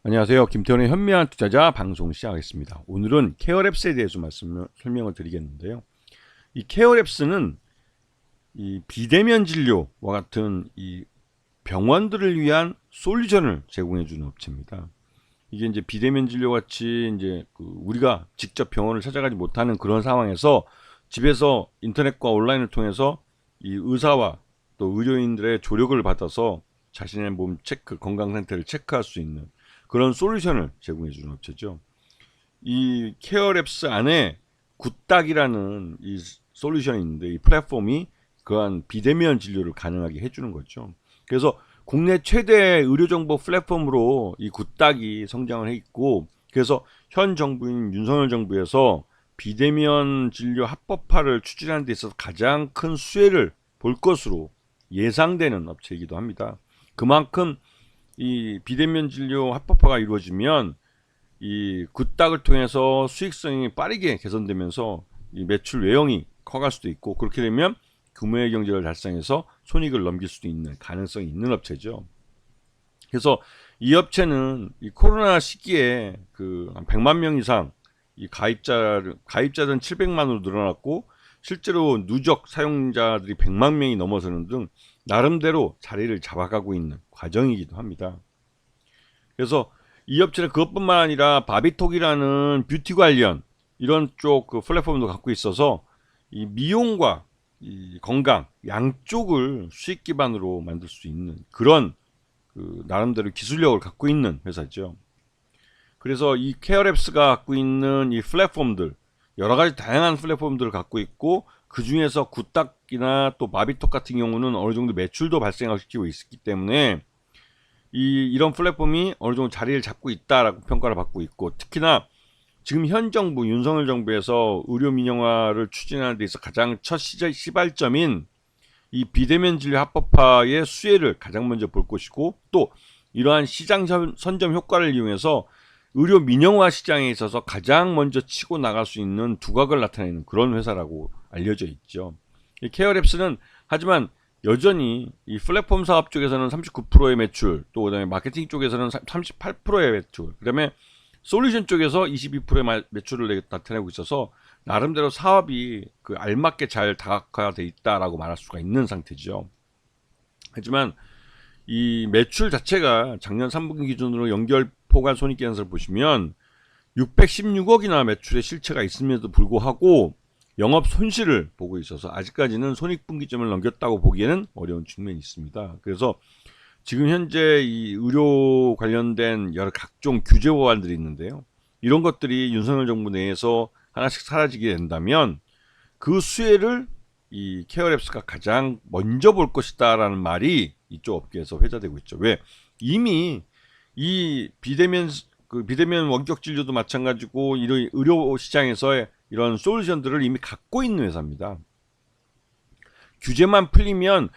안녕하세요. 김태원의 현명한 투자자 방송 시작하겠습니다. 오늘은 케어랩스에 대해서 설명을 드리겠는데요. 이 케어랩스는 이 비대면 진료와 같은 이 병원들을 위한 솔루션을 제공해 주는 업체입니다. 이게 이제 비대면 진료 같이 이제 우리가 직접 병원을 찾아가지 못하는 그런 상황에서 집에서 인터넷과 온라인을 통해서 이 의사와 또 의료인들의 조력을 받아서 자신의 몸 체크, 건강 상태를 체크할 수 있는 그런 솔루션을 제공해 주는 업체죠. 이 케어랩스 안에 굿닥이라는 이 솔루션이 있는데 이 플랫폼이 그러한 비대면 진료를 가능하게 해주는 거죠. 그래서 국내 최대 의료정보 플랫폼으로 이 굿닥이 성장을 해 있고, 그래서 현 정부인 윤석열 정부에서 비대면 진료 합법화를 추진하는 데 있어서 가장 큰 수혜를 볼 것으로 예상되는 업체이기도 합니다. 그만큼 이 비대면 진료 합법화가 이루어지면 이 굿닥을 통해서 수익성이 빠르게 개선되면서 이 매출 외형이 커갈 수도 있고, 그렇게 되면 규모의 경제를 달성해서 손익을 넘길 수도 있는 가능성이 있는 업체죠. 그래서 이 업체는 이 코로나 시기에 한 100만 명 이상 이 가입자들은 700만으로 늘어났고, 실제로 누적 사용자들이 100만 명이 넘어서는 등 나름대로 자리를 잡아가고 있는 과정이기도 합니다. 그래서 이 업체는 그것뿐만 아니라 바비톡이라는 뷰티 관련 이런 쪽 플랫폼도 갖고 있어서 이 미용과 이 건강 양쪽을 수익 기반으로 만들 수 있는 그런 나름대로 기술력을 갖고 있는 회사죠. 그래서 이 케어랩스가 갖고 있는 이 플랫폼들, 여러 가지 다양한 플랫폼들을 갖고 있고, 그 중에서 굿닥이나 또 바비톡 같은 경우는 어느 정도 매출도 발생시키고 있기 때문에 이런 플랫폼이 어느 정도 자리를 잡고 있다라고 평가를 받고 있고, 특히나 지금 현 정부 윤석열 정부에서 의료 민영화를 추진하는 데 있어 가장 첫 시발점인 이 비대면 진료 합법화의 수혜를 가장 먼저 볼 것이고, 또 이러한 시장 선점 효과를 이용해서 의료 민영화 시장에 있어서 가장 먼저 치고 나갈 수 있는 두각을 나타내는 그런 회사라고 알려져 있죠. 이 케어랩스는 하지만 여전히 이 플랫폼 사업 쪽에서는 39%의 매출, 또 그다음에 마케팅 쪽에서는 38%의 매출, 그다음에 솔루션 쪽에서 22%의 매출을 나타내고 있어서 나름대로 사업이 알맞게 잘 다각화되어 있다라고 말할 수가 있는 상태죠. 하지만 이 매출 자체가 작년 3분기 기준으로 연결 포괄 손익계산서를 보시면 616억이나 매출의 실체가 있음에도 불구하고 영업 손실을 보고 있어서 아직까지는 손익분기점을 넘겼다고 보기에는 어려운 측면이 있습니다. 그래서 지금 현재 이 의료 관련된 여러 각종 규제 법안들이 있는데요. 이런 것들이 윤석열 정부 내에서 하나씩 사라지게 된다면 그 수혜를 이 케어랩스가 가장 먼저 볼 것이다라는 말이 이쪽 업계에서 회자되고 있죠. 왜? 이미 이 비대면 원격 진료도 마찬가지고 이런 의료 시장에서의 이런 솔루션들을 이미 갖고 있는 회사입니다. 규제만 풀리면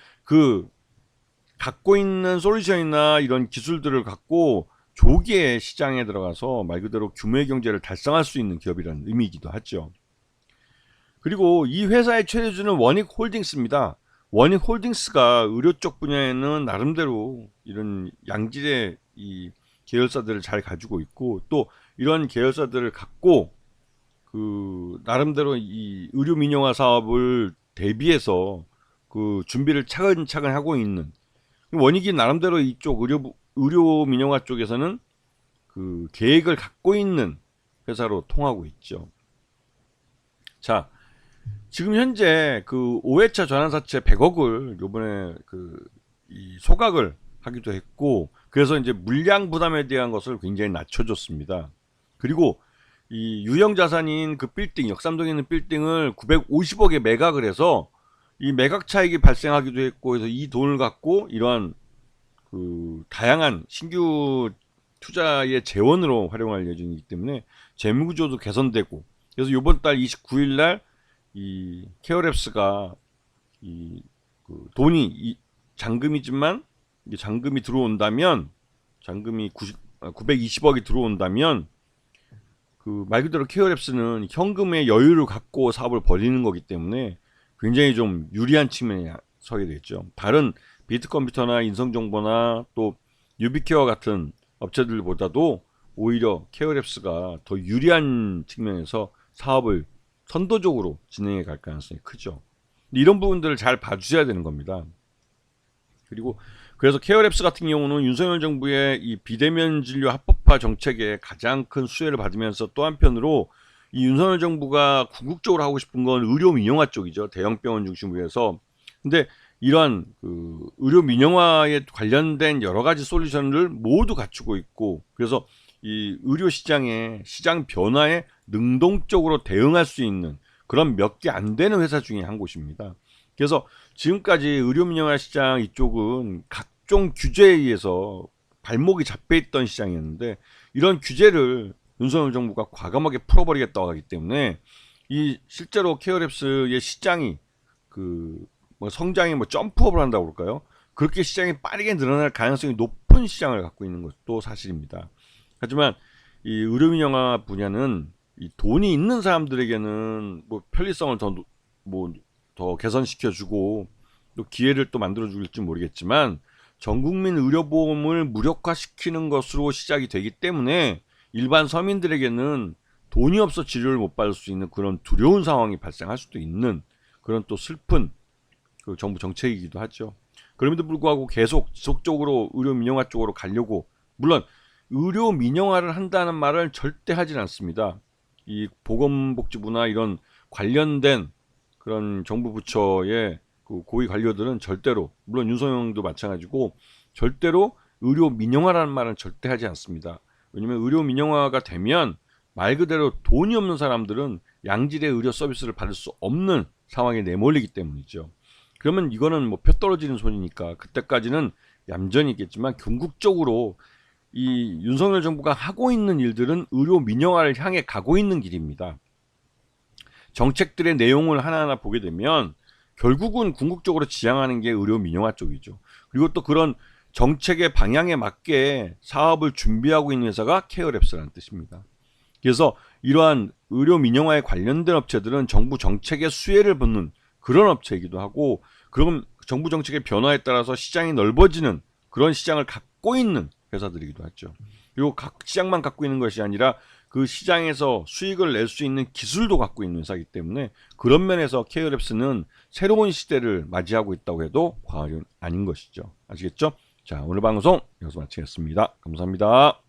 갖고 있는 솔루션이나 이런 기술들을 갖고 조기에 시장에 들어가서 말 그대로 규모의 경제를 달성할 수 있는 기업이라는 의미이기도 하죠. 그리고 이 회사의 최대주는 원익홀딩스입니다. 원익홀딩스가 의료 쪽 분야에는 나름대로 이런 양질의 이 계열사들을 잘 가지고 있고, 또 이런 계열사들을 갖고 나름대로 이 의료 민영화 사업을 대비해서 준비를 차근차근 하고 있는, 원익이 나름대로 이쪽 의료 민영화 쪽에서는 계획을 갖고 있는 회사로 통하고 있죠. 자, 지금 현재 5회차 전환사채 100억을 요번에 이 소각을 하기도 했고, 그래서 이제 물량 부담에 대한 것을 굉장히 낮춰줬습니다. 그리고 이 유형 자산인 빌딩, 역삼동에 있는 빌딩을 950억에 매각을 해서 이 매각 차익이 발생하기도 했고, 그래서 이 돈을 갖고 이러한 다양한 신규 투자의 재원으로 활용할 예정이기 때문에 재무구조도 개선되고, 그래서 이번 달 29일 날 이 케어랩스가 돈이 잔금이지만 이게 잔금이 들어온다면, 잔금이 920억이 들어온다면 말 그대로 케어랩스는 현금의 여유를 갖고 사업을 벌이는 거기 때문에 굉장히 좀 유리한 측면에 서게 되겠죠. 다른 비트컴퓨터나 인성정보나 또 유비케어 같은 업체들보다도 오히려 케어랩스가 더 유리한 측면에서 사업을 선도적으로 진행해 갈 가능성이 크죠. 이런 부분들을 잘 봐주셔야 되는 겁니다. 그리고 그래서 케어랩스 같은 경우는 윤석열 정부의 이 비대면 진료 합법화 정책에 가장 큰 수혜를 받으면서 또 한편으로 이 윤석열 정부가 궁극적으로 하고 싶은 건 의료 민영화 쪽이죠. 대형 병원 중심으로 해서. 근데 이러한 그 의료 민영화에 관련된 여러 가지 솔루션을 모두 갖추고 있고, 그래서 이 의료 시장의 시장 변화에 능동적으로 대응할 수 있는 그런 몇 개 안 되는 회사 중에 한 곳입니다. 그래서 지금까지 의료 민영화 시장 이쪽은 각종 규제에 의해서 발목이 잡혀 있던 시장이었는데, 이런 규제를 윤석열 정부가 과감하게 풀어버리겠다고 하기 때문에 이 실제로 케어랩스의 시장이 그 뭐 성장이 뭐 점프업을 한다고 그럴까요? 그렇게 시장이 빠르게 늘어날 가능성이 높은 시장을 갖고 있는 것도 사실입니다. 하지만 이 의료 민영화 분야는 이 돈이 있는 사람들에게는 뭐 편리성을 더 개선시켜주고 또 기회를 또 만들어줄지 모르겠지만, 전 국민 의료보험을 무력화시키는 것으로 시작이 되기 때문에 일반 서민들에게는 돈이 없어 치료를 못 받을 수 있는 그런 두려운 상황이 발생할 수도 있는 그런 또 슬픈 그 정부 정책이기도 하죠. 그럼에도 불구하고 계속 지속적으로 의료 민영화 쪽으로 가려고, 물론 의료 민영화를 한다는 말을 절대 하진 않습니다. 이 보건복지부나 이런 관련된 그런 정부 부처의 그 고위 관료들은 절대로, 물론 윤석열도 마찬가지고, 절대로 의료 민영화라는 말은 절대 하지 않습니다. 왜냐하면 의료 민영화가 되면 말 그대로 돈이 없는 사람들은 양질의 의료 서비스를 받을 수 없는 상황에 내몰리기 때문이죠. 그러면 이거는 뭐 표 떨어지는 소리니까 그때까지는 얌전히 있겠지만, 궁극적으로 이 윤석열 정부가 하고 있는 일들은 의료 민영화를 향해 가고 있는 길입니다. 정책들의 내용을 하나하나 보게 되면 결국은 궁극적으로 지향하는 게 의료 민영화 쪽이죠. 그리고 또 그런 정책의 방향에 맞게 사업을 준비하고 있는 회사가 케어랩스라는 뜻입니다. 그래서 이러한 의료 민영화에 관련된 업체들은 정부 정책의 수혜를 받는 그런 업체이기도 하고, 그럼 정부 정책의 변화에 따라서 시장이 넓어지는 그런 시장을 갖고 있는 회사들이기도 하죠. 그리고 각 시장만 갖고 있는 것이 아니라 그 시장에서 수익을 낼 수 있는 기술도 갖고 있는 회사이기 때문에, 그런 면에서 케어랩스는 새로운 시대를 맞이하고 있다고 해도 과언이 아닌 것이죠. 아시겠죠? 자, 오늘 방송 여기서 마치겠습니다. 감사합니다.